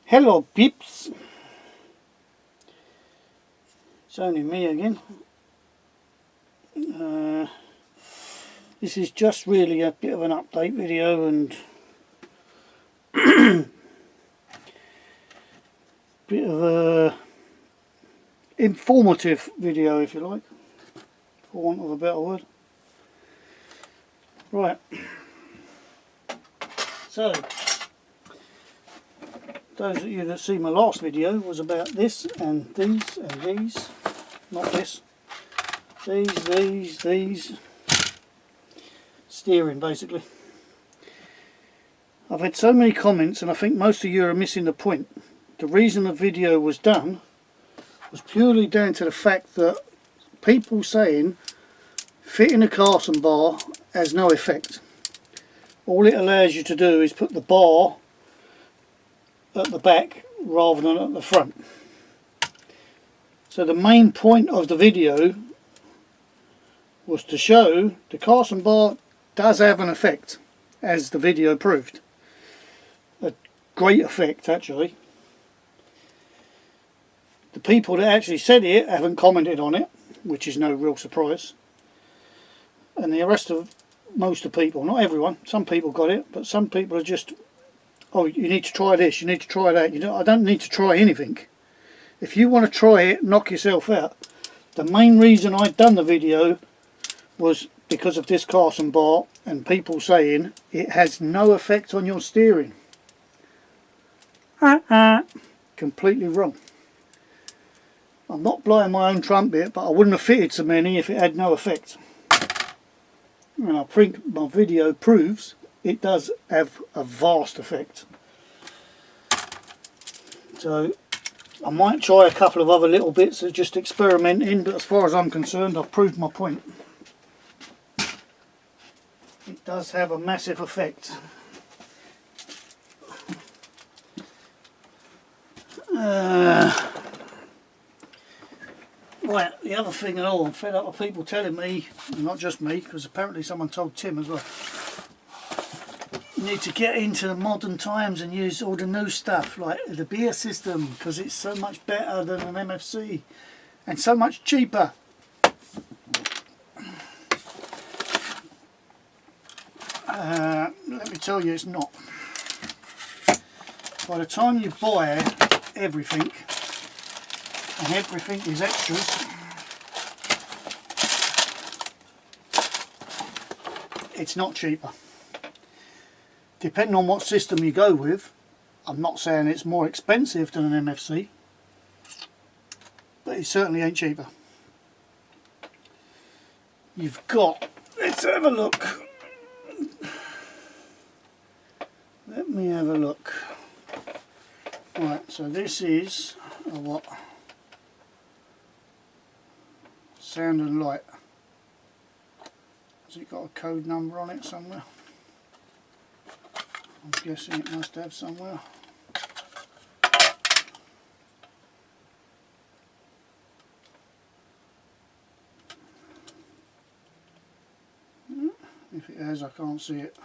Hello peeps, it's only me again. This is just really a bit of an update video and bit of a informative video, if you like, for want of a better word. Right, so those of you that see my last video was about this and these and these, not this, these, steering basically. I've had so many comments and I think most of you are missing the point. The reason the video was done was purely down to the fact that people saying fitting a Carson bar has no effect. All it allows you to do is put the bar at the back rather than at the front. So the main point of the video was to show the Carson bar does have an effect, as the video proved. A great effect, actually. The people that actually said it haven't commented on it, which is no real surprise. And the rest of most of the people, not everyone, some people got it, but some people are just, oh, you need to try this, you need to try that. I don't need to try anything. If you want to try it, knock yourself out. The main reason I'd done the video was because of this Carson bar and people saying it has no effect on your steering. Completely wrong. I'm not blowing my own trumpet, but I wouldn't have fitted so many if it had no effect. And I think my video proves it does have a vast effect. So I might try a couple of other little bits of just experimenting, but as far as I'm concerned, I've proved my point. It does have a massive effect. Right, the other thing and all, I'm fed up with people telling me, not just me, because apparently someone told Tim as well, you need to get into the modern times and use all the new stuff like the beer system because it's so much better than an MFC and so much cheaper. Let me tell you, it's not. By the time you buy everything, and everything is extras, it's not cheaper. Depending on what system you go with, I'm not saying it's more expensive than an MFC, but it certainly ain't cheaper. You've got, let's have a look. Let me have a look. Right, so this is a what? Sound and light. Has it got a code number on it somewhere? I'm guessing it must have somewhere. If it has, I can't see it.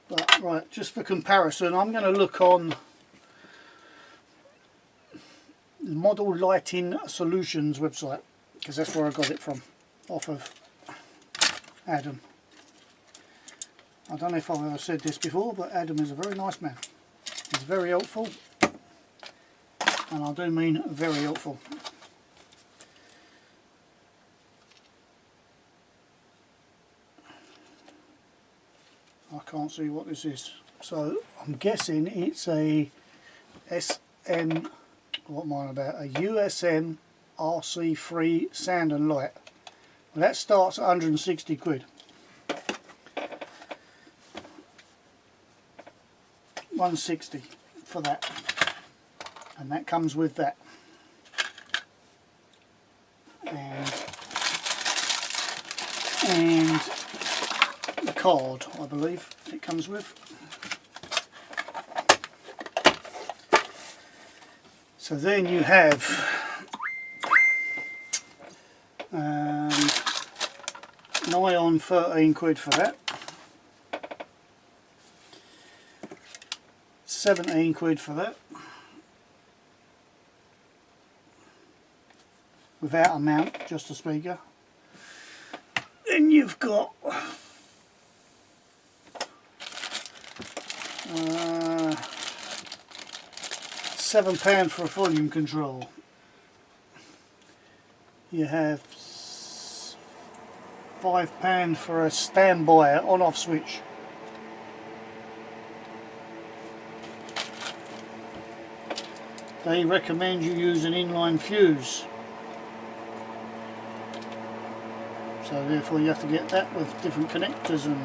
But right, just for comparison, I'm going to look on Model Lighting Solutions website, because that's where I got it from, off of Adam. I don't know if I've ever said this before, but Adam is a very nice man. He's very helpful, and I do mean very helpful. I can't see what this is, so I'm guessing it's a SM, what am I on about, a USM RC3 sound and light. Well, that starts at 160 quid. 160 for that, and that comes with that, and the card, I believe it comes with. So then you have nigh on 13 quid for that. 17 quid for that. Without a mount, just a speaker. Then you've got £7 for a volume control. You have £5 for a standby on-off switch. They recommend you use an inline fuse, so therefore you have to get that with different connectors, and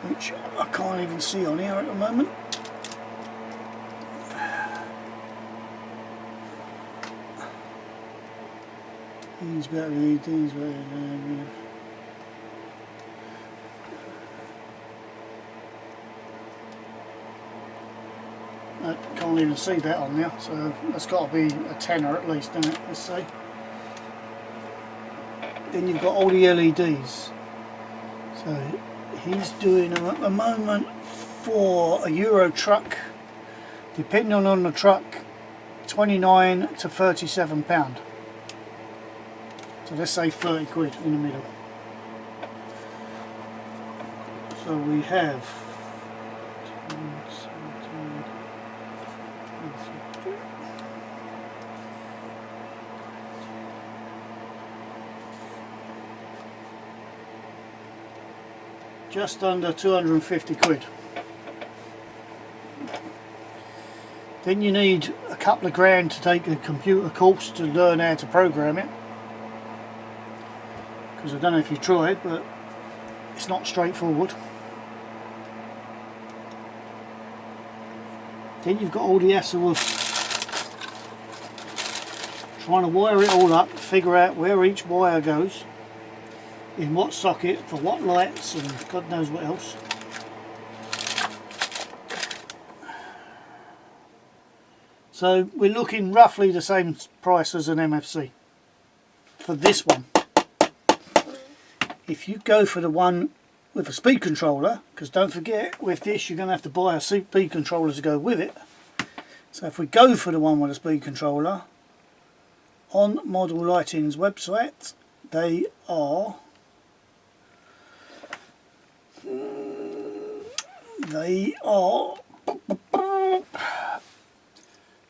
which I can't even see on here at the moment. These batteries, these batteries. I can't even see that on there, so that's got to be a tenner at least, isn't it? Let's see. Then you've got all the LEDs. So he's doing them at the moment for a Euro truck, depending on the truck, £29 to £37. So let's say 30 quid in the middle. So we have just under 250 quid. Then you need a couple of grand to take a computer course to learn how to program it. Because I don't know if you tried, but it's not straightforward. Then you've got all the hassle of trying to wire it all up, figure out where each wire goes, in what socket, for what lights, and God knows what else. So we're looking roughly the same price as an MFC for this one. If you go for the one with a speed controller, because don't forget with this you're going to have to buy a speed controller to go with it. So if we go for the one with a speed controller, on Model Lighting's website they are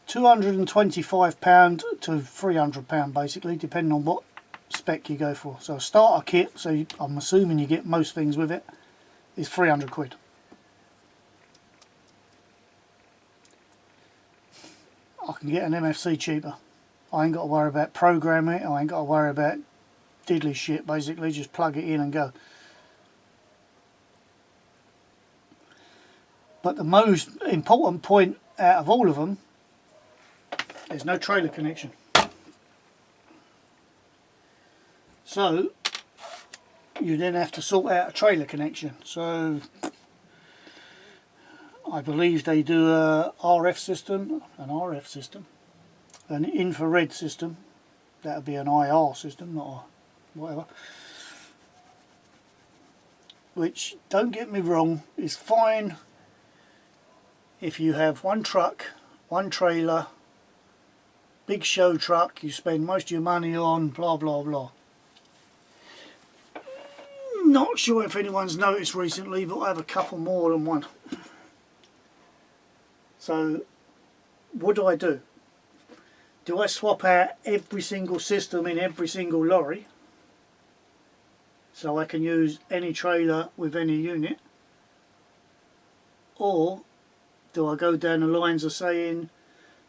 £225 to £300 basically, depending on what spec you go for. So a starter kit, so I'm assuming you get most things with it, is 300 quid. I can get an MFC cheaper. I ain't got to worry about programming it, I ain't got to worry about diddly shit, basically just plug it in and go. But the most important point out of all of them, there's no trailer connection. So you then have to sort out a trailer connection. So I believe they do a RF system, an infrared system. That would be an IR system, not a whatever. Which, don't get me wrong, is fine if you have one truck, one trailer, big show truck, you spend most of your money on, blah blah blah. Not sure if anyone's noticed recently, but I have a couple more than one. So what do? Do I swap out every single system in every single lorry so I can use any trailer with any unit? Or do I go down the lines of saying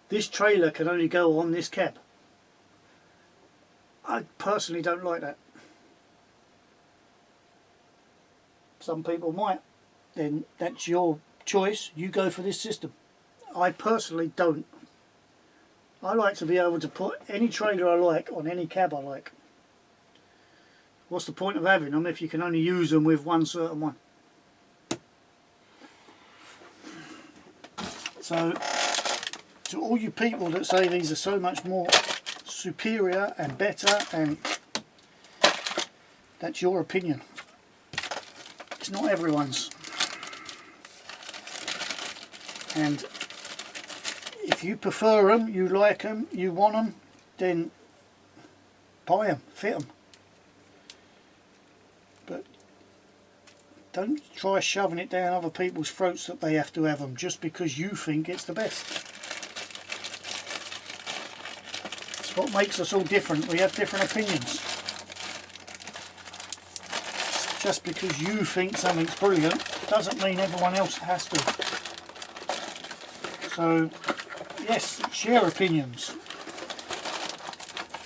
this trailer can only go on this cab? I personally don't like that. Some people might. Then that's your choice. You go for this system. I personally don't. I like to be able to put any trailer I like on any cab I like. What's the point of having them if you can only use them with one certain one? So, to all you people that say these are so much more superior and better, and that's your opinion. It's not everyone's. And if you prefer them, you like them, you want them, then buy them, fit them. But don't try shoving it down other people's throats that they have to have them just because you think it's the best. It's what makes us all different. We have different opinions. Just because you think something's brilliant doesn't mean everyone else has to. So yes, share opinions.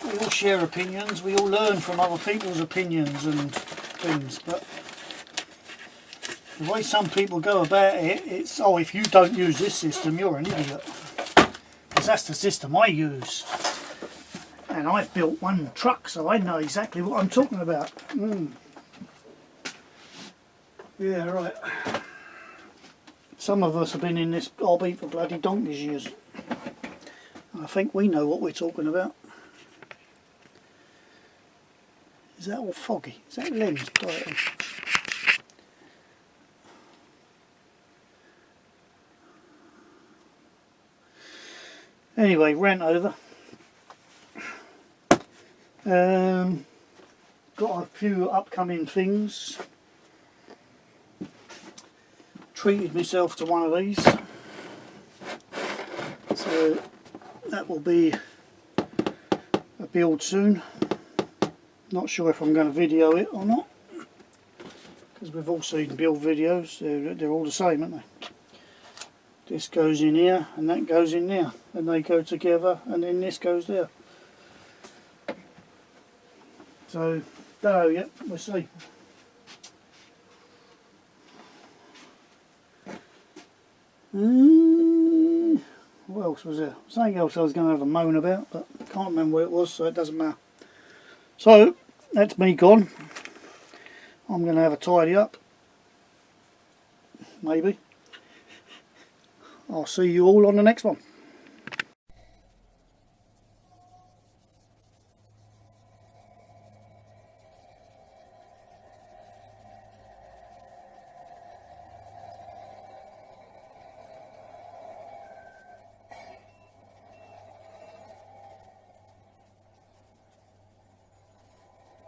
We all share opinions, we all learn from other people's opinions and things, but the way some people go about it, it's, oh, if you don't use this system, you're an idiot. Because that's the system I use. And I've built one truck, so I know exactly what I'm talking about. Yeah, right. Some of us have been in this hobby for bloody donkey's years. I think we know what we're talking about. Is that all foggy? Is that lens brighter? Anyway, rant over. Got a few upcoming things. Treated myself to one of these. So that will be a build soon. Not sure if I'm going to video it or not, because we've all seen build videos, they're all the same, aren't they? This goes in here and that goes in there, and they go together, and then this goes there. So, don't know yet, we'll see. What else was there? Something else I was going to have a moan about, but I can't remember what it was, so it doesn't matter. So, that's me gone. I'm going to have a tidy up. Maybe. I'll see you all on the next one.